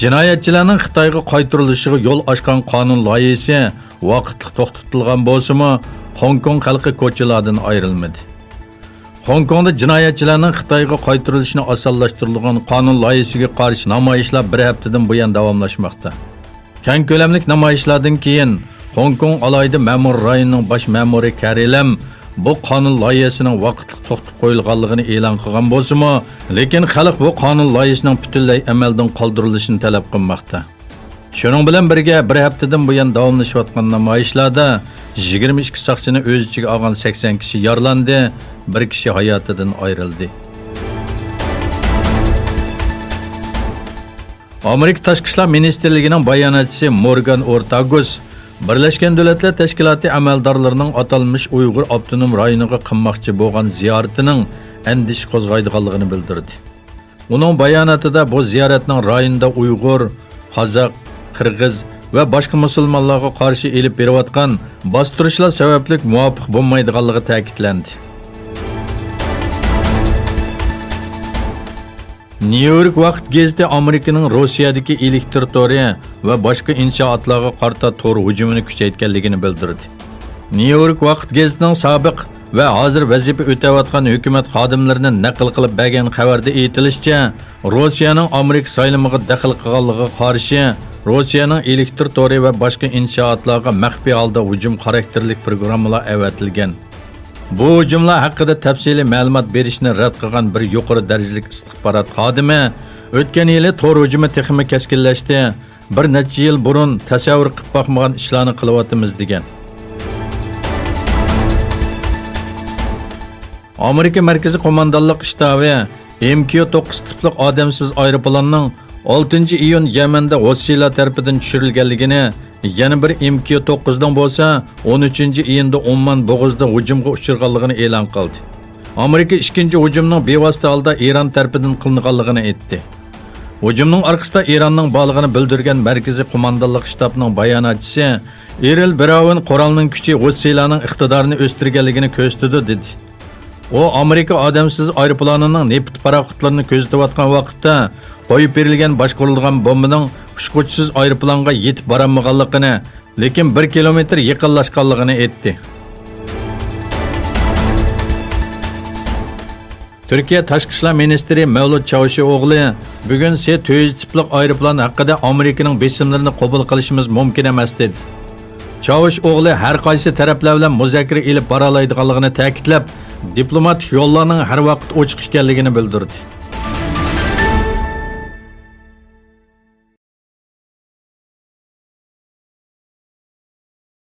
Jinoyatchilarning Xitoyga qaytarilishiga yo'l ochgan qonun loyihasi vaqtli to'xtatilgan bo'lsa-mu, Hong Kong xalqi ko'chalardan ayrilmadi. Hong Kongda jinoyatchilarning Xitoyga qaytarilishini osonlashtirilgan qonun loyihasiga qarshi namoyishlar bir haftadan buyon davomlashmoqda. Keng ko'lamli namoyishlardan keyin Hong Kong alayda ma'mur rayonining bosh ma'muri Carrie Lam bu qonun loyihasining vaqtli to'xtatib qo'yilganligini e'lon qilgan bo'lsa-mu, lekin xalq bu qonun loyihasining butunlay amaldan qoldirilishini talab qilmoqda. Shuning bilan birga bir haftadan buyon davomlashayotgan namoyishlarda 22 soqchini o'z ichiga olgan 80 kishi yaralandi, bir kishi hayotidan ayrildi. Amerika Tashqi ishlar ministrligining bayonotchisi Morgan Ortagus Birleşken Devletler Teşkilatı amaldorlarining atalmış Uyg'ur avtonom rayoniga qilmoqchi bo'lgan ziyaratining endish qo'zg'aydiganligini bildirdi. Uning bayonotida bu ziyoratning rayonda Uyg'ur, Qozoq, Qirg'iz va boshqa musulmonlarga qarshi elib berayotgan bostirishlar sababli muvofiq bo'lmaydiganligi ta'kidlandi. New York vaqt gazeti Amerikaning Rossiyadagi elektr tori va boshqa inshootlarga qarta tor hujumini kuchaytirganligini bildirdi. New York vaqt gazetining sobiq va hozir vazifa o'tayotgan hukumat xodimlarini naql qilib bergan xabarda aytilishicha, Rossiyaning Amerika saylamiga daxl qilganligiga qarshi Rossiyaning elektr tori va boshqa inshootlarga maxfiy holda hujum xarakterli programmalar avatilgan. Bu hujumlar haqida tafsiliy ma'lumot berishni rad qilgan bir yuqori darajalik istixborot xodimi o'tgan yili tor hujumi texmi keskinlashdi. Bir necha yil burun tasavvur qilib boqmagan ishlarni qilyapmiz degan. Amerika Markaziy qo'mondonlik shtabi MQ-9 tipli odamsiz aeroplanning 6 iyun Yamanda Housilar tarafidan tushirilganligini, yana bir MQ-9dan bo'lsa 13 iyunda Oman bo'g'izda hujumga uchirganligini e'lon qildi. Amerika ikkinchi hujumning bevosita holda Eron tarafidan qilinganligini aytdi. Hujumning orqasida Eronning borligini bildirgan Markaziy qo'mondonlik shtabining bayonotchisi Eril Brown qurolning kuchi Housilarning iqtidorini o'stirganligini ko'rsatdi dedi. O Amerika odamsiz aeroplanining neft paraxotlarini ko'zatayotgan vaqtda qo'yib berilgan boshqarilgan bombaning ushquchsiz aeroplanga yetib borolmaganligini, lekin 1 kilometr yaqinlashganligini aytdi. Türkiye Tashqi ishlar ministri Mevlut Çavuşoğlu bugun S-400 tipli aeroplan haqida Amerikaning besimlarini qabul qilishimiz mumkin emas dedi. Çavuşoğlu har qaysi taraflar bilan muzokara elib bora oladiganligini ta'kidlab, diplomatik yo'llarning har vaqt ochiq ekanligini bildirdi.